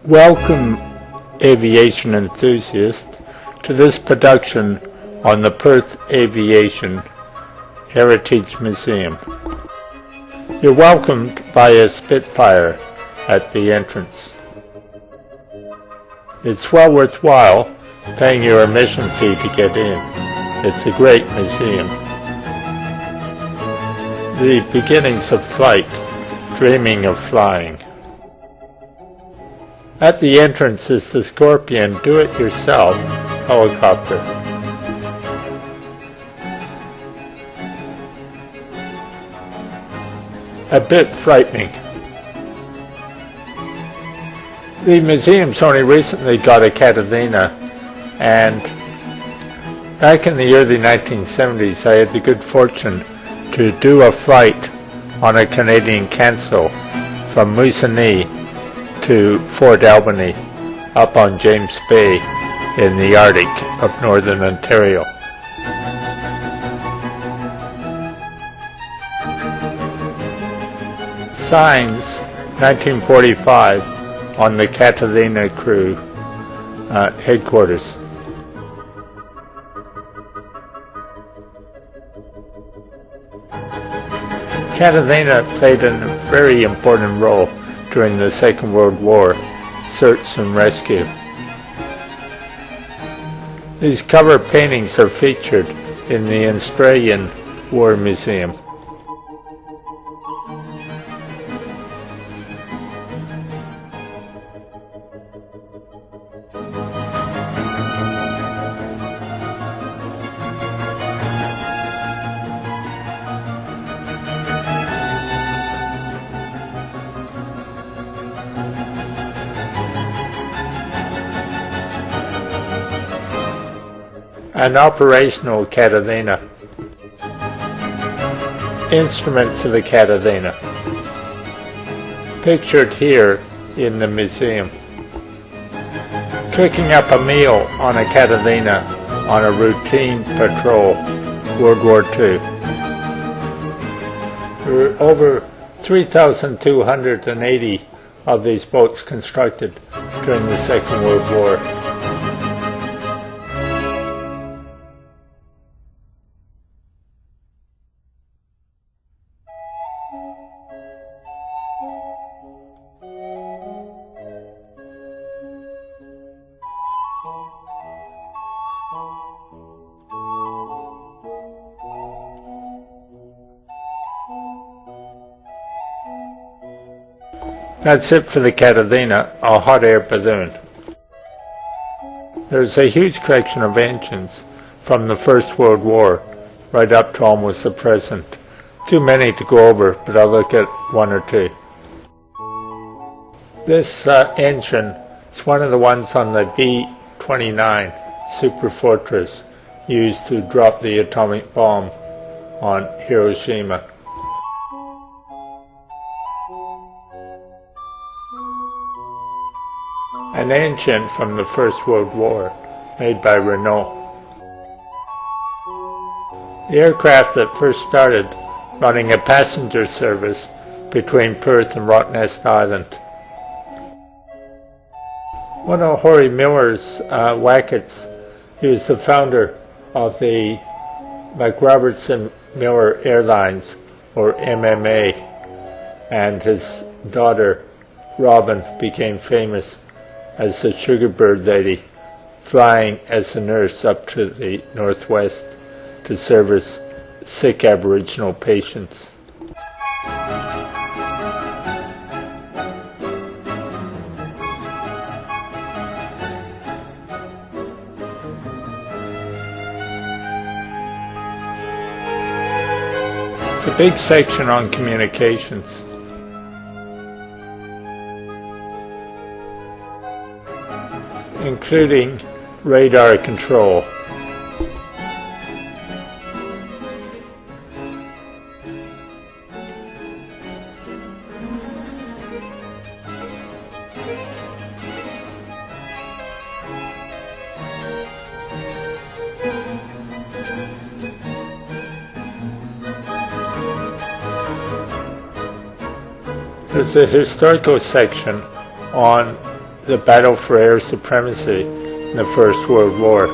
Welcome, aviation enthusiasts, to this production on the Perth Aviation Heritage Museum. You're welcomed by a Spitfire at the entrance. It's well worthwhile paying your admission fee to get in. It's a great museum. The beginnings of flight, dreaming of flying. At the entrance is the Scorpion do-it-yourself helicopter. A bit frightening. The museum's only recently got a Catadina, and back in the early 1970s I had the good fortune to do a flight on a Canadian Cancel from Moosonee to Fort Albany up on James Bay in the Arctic of northern Ontario. Signs 1945 on the Catalina crew headquarters. Catalina played a very important role during the Second World War, search and rescue. These cover paintings are featured in the Australian War Museum. An operational Catadina. Instruments of the Catadina. Pictured here in the museum. Cooking up a meal on a Catadina on a routine patrol, World War II. There were over 3,280 of these boats constructed during the Second World War. That's it for the Catadina, a hot air balloon. There's a huge collection of engines from the First World War right up to almost the present. Too many to go over, but I'll look at one or two. This engine is one of the ones on the B-29 Super Fortress used to drop the atomic bomb on Hiroshima. An engine from the First World War, made by Renault. The aircraft that first started running a passenger service between Perth and Rottnest Island. One of Horry Miller's Wackets, he was the founder of the McRobertson Miller Airlines, or MMA, and his daughter Robin became famous as the Sugarbird Lady, flying as a nurse up to the northwest to service sick Aboriginal patients. It's a big section on communications. Including radar control. There's a historical section on the battle for air supremacy in the First World War.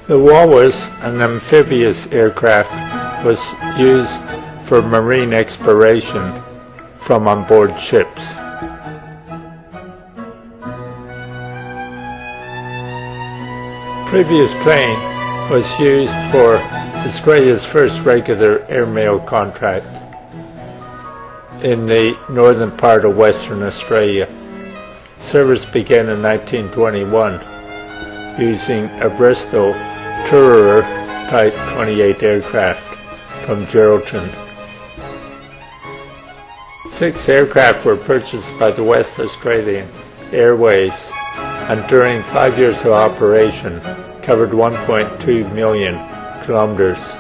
The Walrus, an amphibious aircraft, was used for marine exploration from on board ships. Previous plane was used for Australia's first regular airmail contract in the northern part of Western Australia. Service began in 1921 using a Bristol Tourer Type 28 aircraft from Geraldton. 6 aircraft were purchased by the West Australian Airways and during 5 years of operation covered 1.2 million kilometers.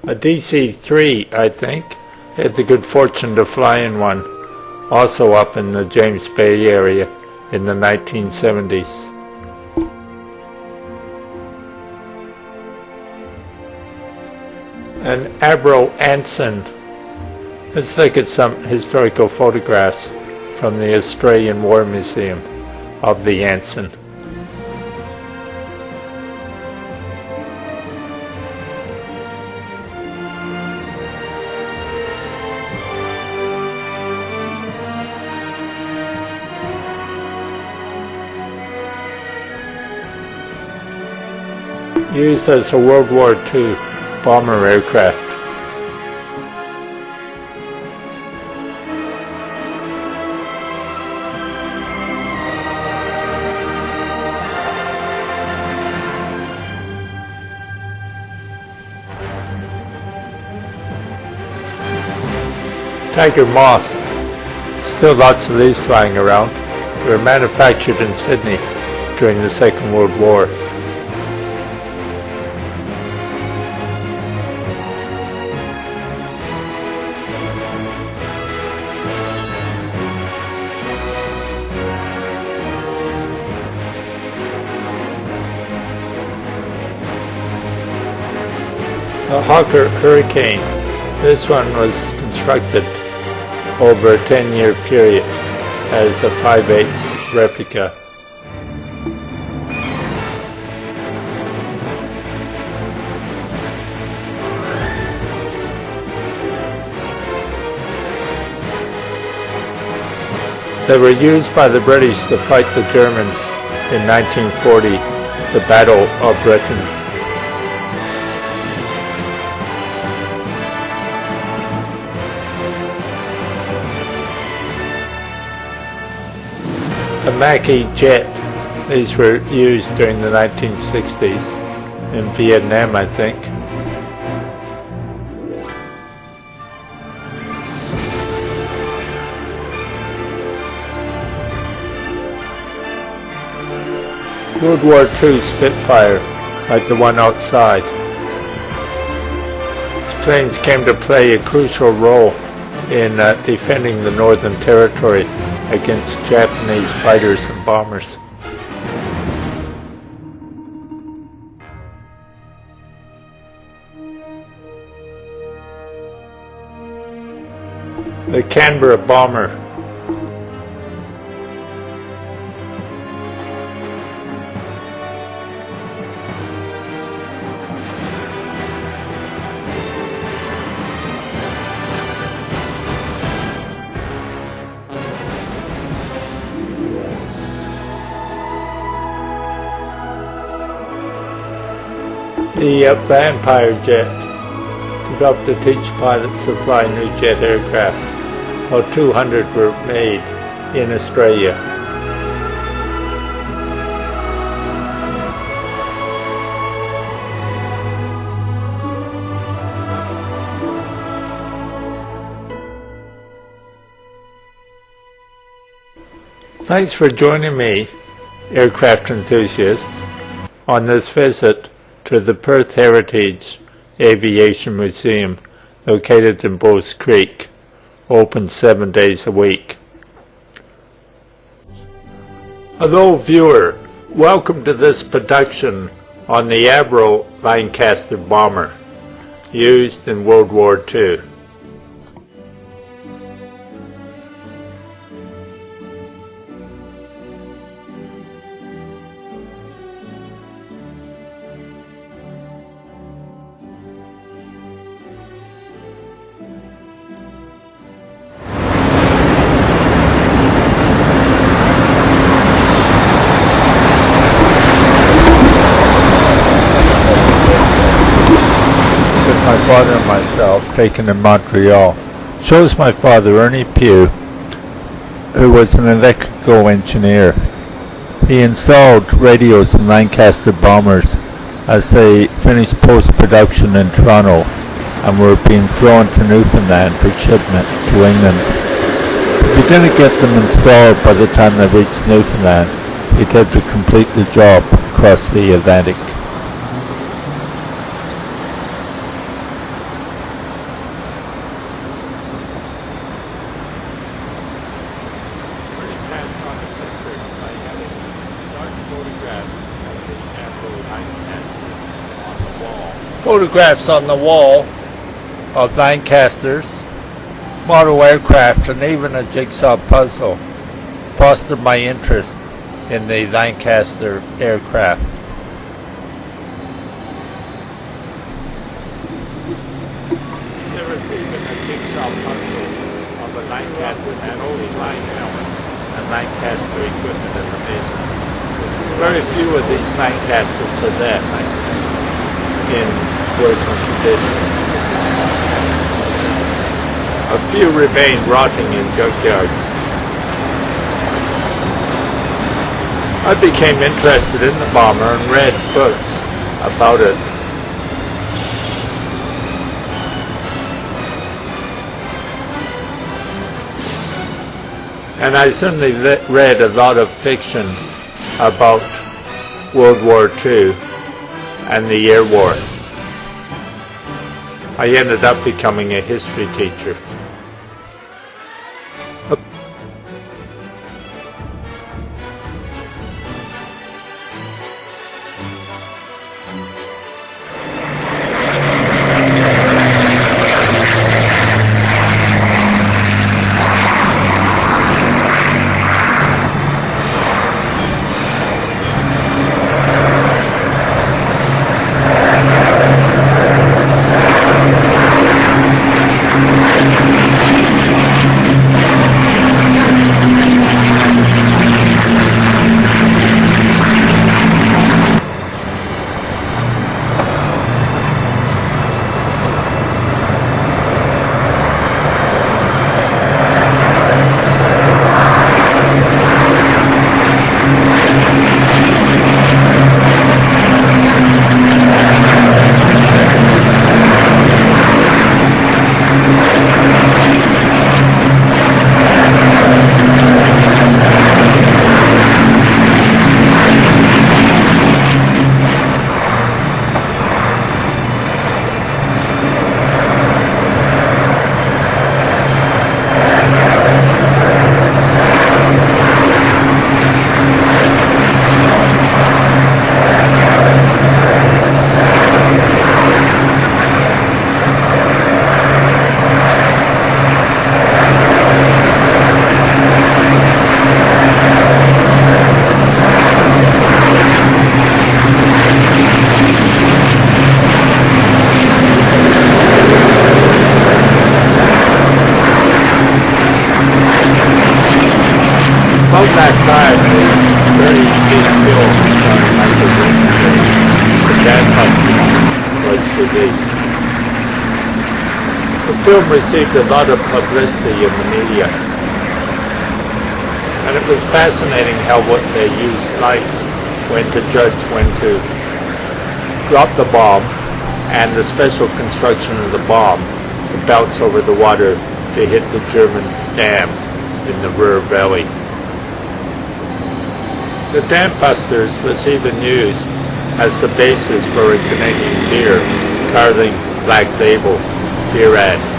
A DC-3, I think, had the good fortune to fly in one, also up in the James Bay area in the 1970s. An Avro Anson. Let's look at some historical photographs from the Australian War Museum of the Anson. Used as a World War II bomber aircraft. Tiger Moth. Still lots of these flying around. They were manufactured in Sydney during the Second World War. A Hawker Hurricane. This one was constructed over a 10-year period as a 5/8 replica. They were used by the British to fight the Germans in 1940, the Battle of Britain. A Macchi jet. These were used during the 1960s in Vietnam, I think. World War II Spitfire, like the one outside. These planes came to play a crucial role in defending the Northern Territory against Japanese fighters and bombers. The Canberra bomber. The Vampire jet, developed to teach pilots to fly new jet aircraft. About 200 were made in Australia. Thanks for joining me, aircraft enthusiasts, on this visit to the Perth Heritage Aviation Museum located in Bowes Creek, open 7 days a week. Hello viewer, welcome to this production on the Avro Lancaster bomber, used in World War II. My father and myself, taken in Montreal, shows my father, Ernie Pugh, who was an electrical engineer. He installed radios in Lancaster bombers as they finished post-production in Toronto and were being flown to Newfoundland for shipment to England. If he didn't get them installed by the time they reached Newfoundland, he'd have to complete the job across the Atlantic. Photographs on the wall of Lancasters, model aircraft, and even a jigsaw puzzle fostered my interest in the Lancaster aircraft. There is even a jigsaw puzzle of a Lancaster anti-flying helmet and Lancaster equipment in the basement. Very few of these Lancasters are that in working condition. A few remain rotting in junkyards. I became interested in the bomber and read books about it. And I certainly read a lot of fiction about World War II and the Air War. I ended up becoming a history teacher. film received a lot of publicity in the media, and it was fascinating how they used light when to judge when to drop the bomb, and the special construction of the bomb to bounce over the water to hit the German dam in the Ruhr Valley. The dam busters was even used as the basis for a Canadian beer, Carling Black Label beer ad.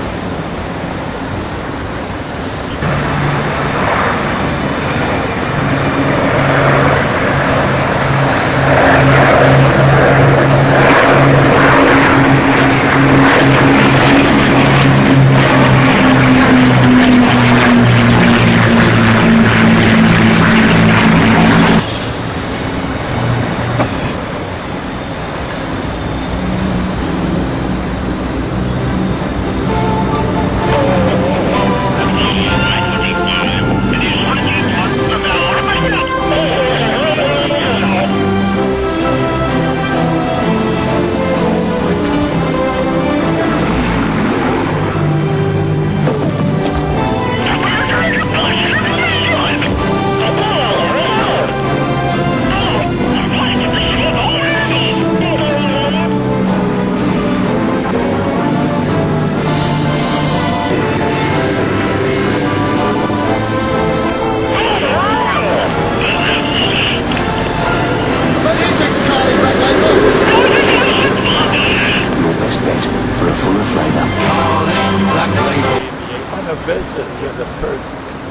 Visit to the Perth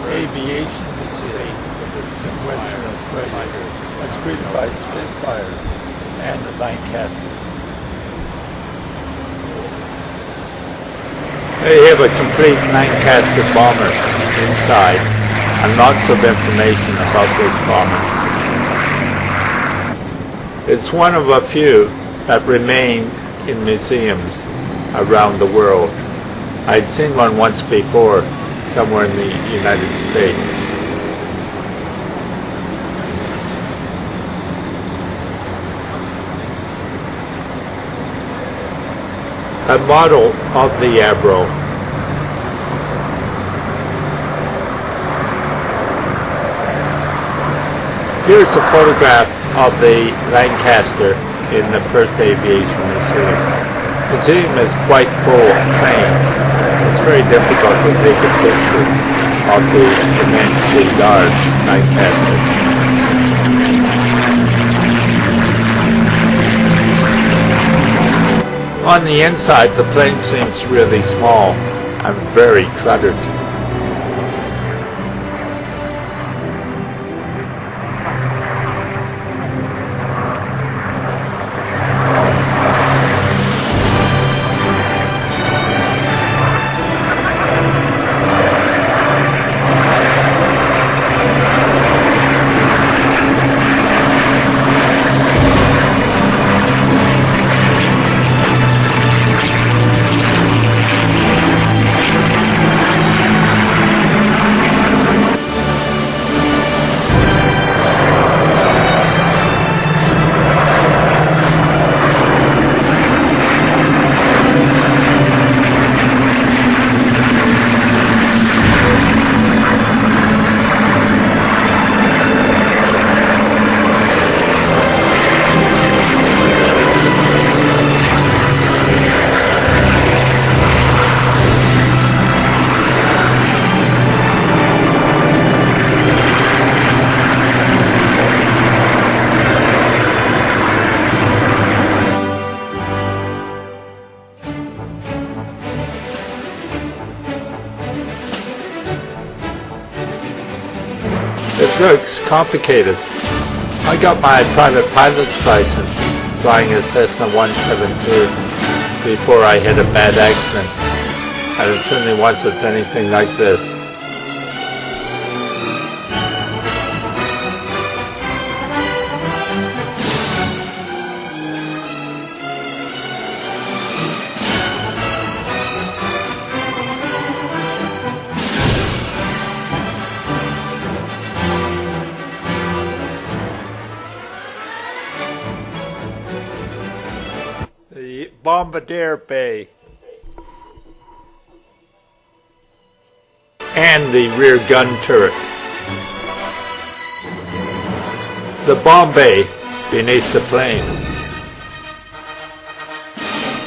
Aviation Museum in Western Australia, as greeted by Spitfire and the Lancaster. They have a complete Lancaster bomber inside and lots of information about this bomber. It's one of a few that remain in museums around the world. I'd seen one once before, somewhere in the United States. A model of the Avro. Here's a photograph of the Lancaster in the Perth Aviation Museum. The museum is quite full of planes. It's very difficult to take a picture of the immensely large Lancaster. On the inside, the plane seems really small and very cluttered. It looks complicated. I got my private pilot's license flying a Cessna 172 before I had a bad accident, and it certainly wasn't anything like this. The Bombardier Bay. and the rear gun turret. The bomb bay beneath the plane,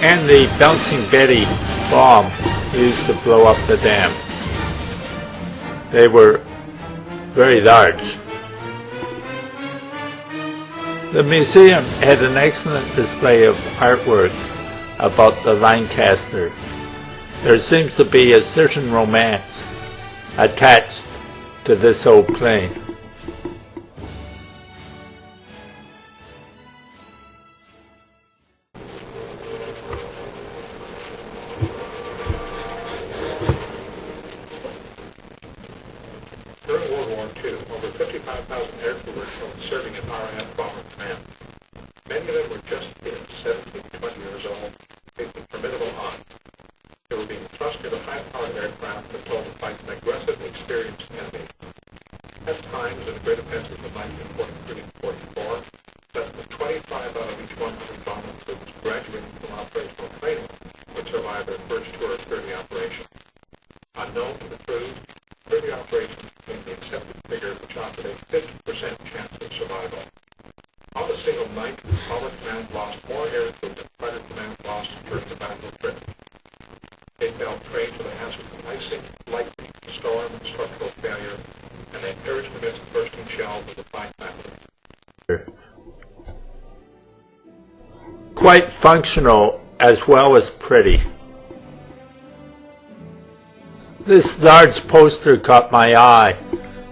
and the Bouncing Betty bomb used to blow up the dam. They were very large. The museum had an excellent display of artwork about the Lancaster. There seems to be a certain romance attached to this old plane. During World War II, over 55,000 aircrew were shown serving at RAAF Bomber Command. Many of them were just kids, 17 to 20 years old, facing formidable odds. They were being thrust into high-powered aircraft and told to fight an aggressive, experienced enemy. At times, in the great offensives of 1943-44, less than 25 out of each 100 bomber troops graduating from operational training would survive their first tour of 30 operations. Unknown to the crews, 30 operations became the accepted figure which offered a 50% chance of survival. On a single night, Bomber Command lost more aircrew than Fighter Command lost during the Battle of Britain. They fell prey to the hazards of icing, lightning, storm, and structural failure, and they perished amidst the bursting shells of the fight batteries. Quite functional as well as pretty. This large poster caught my eye,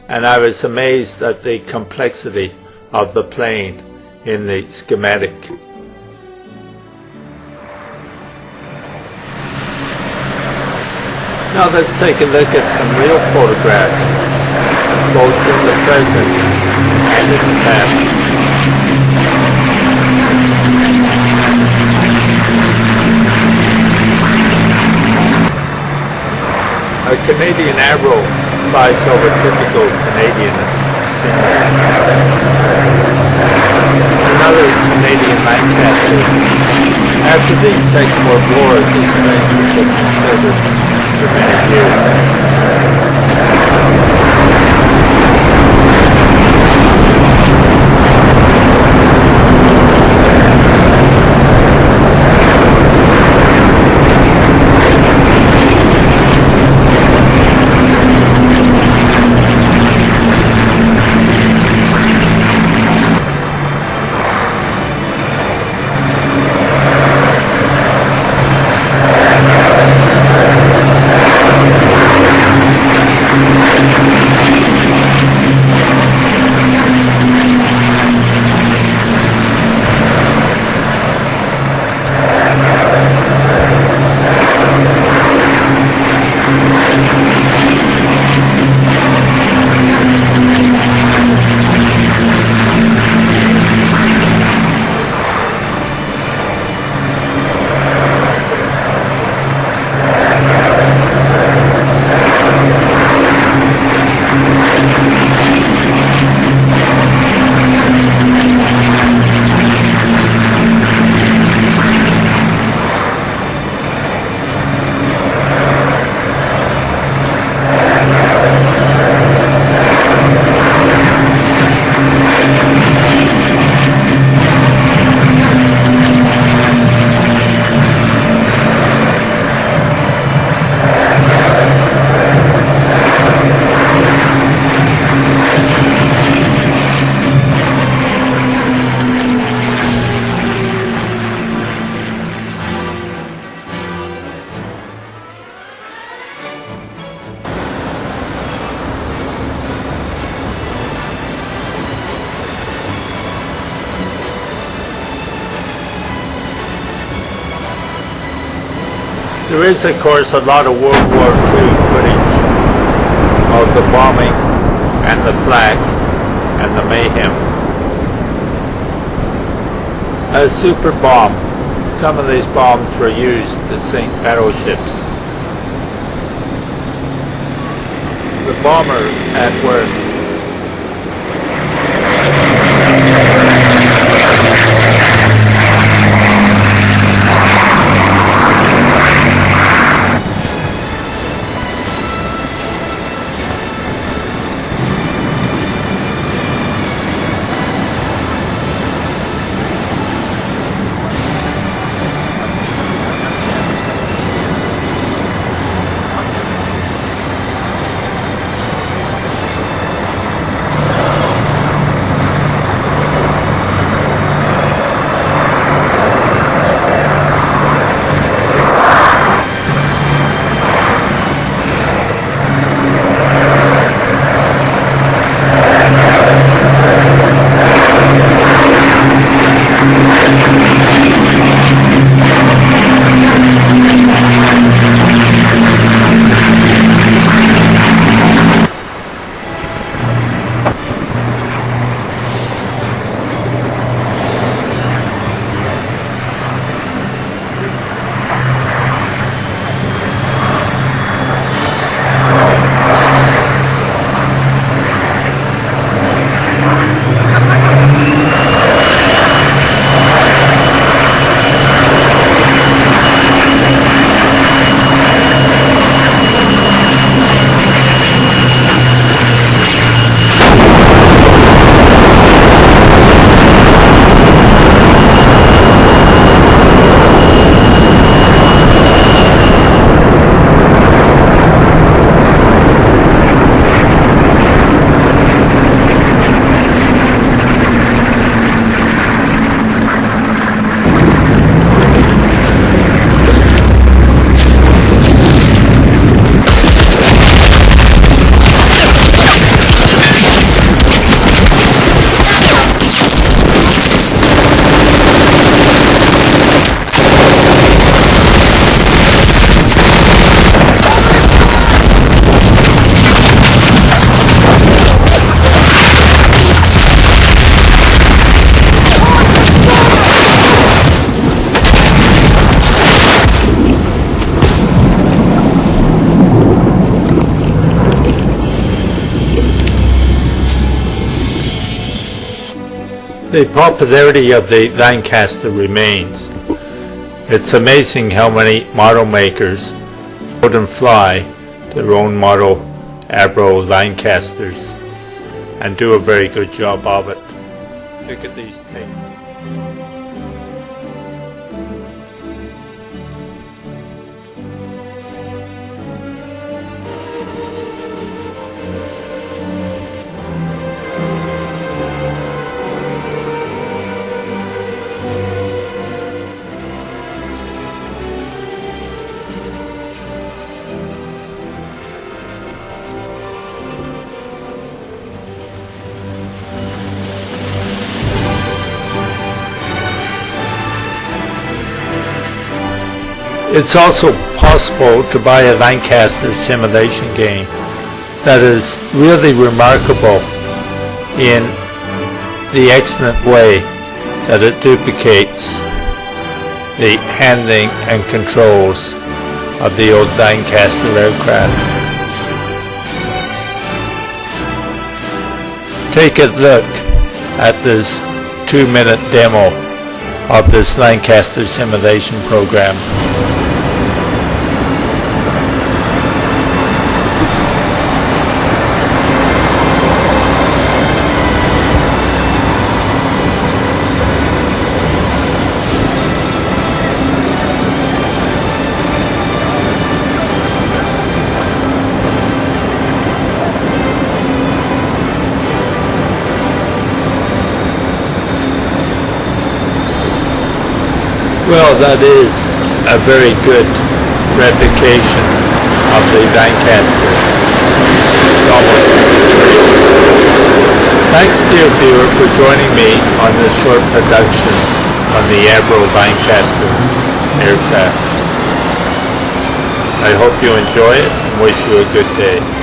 and I was amazed at the complexity of the plane in the schematic. Now let's take a look at some real photographs, both in the present and in the past. A Canadian Avro flies over typical Canadian scenery. Another Canadian Lancaster. After the Second World War, these planes were kept in service for many years. There is, of course, a lot of World War II footage of the bombing and the flak and the mayhem. A super bomb. Some of these bombs were used to sink battleships. The bomber at work. The popularity of the Lancaster remains. It's amazing how many model makers build and fly their own model Avro Lancasters and do a very good job of it. Look at these things. It's also possible to buy a Lancaster simulation game that is really remarkable in the excellent way that it duplicates the handling and controls of the old Lancaster aircraft. Take a look at this 2-minute demo of this Lancaster simulation program. Well, that is a very good replication of the Lancaster. Almost like it's real. Thanks, dear viewer, for joining me on this short production on the Avro Lancaster aircraft. I hope you enjoy it and wish you a good day.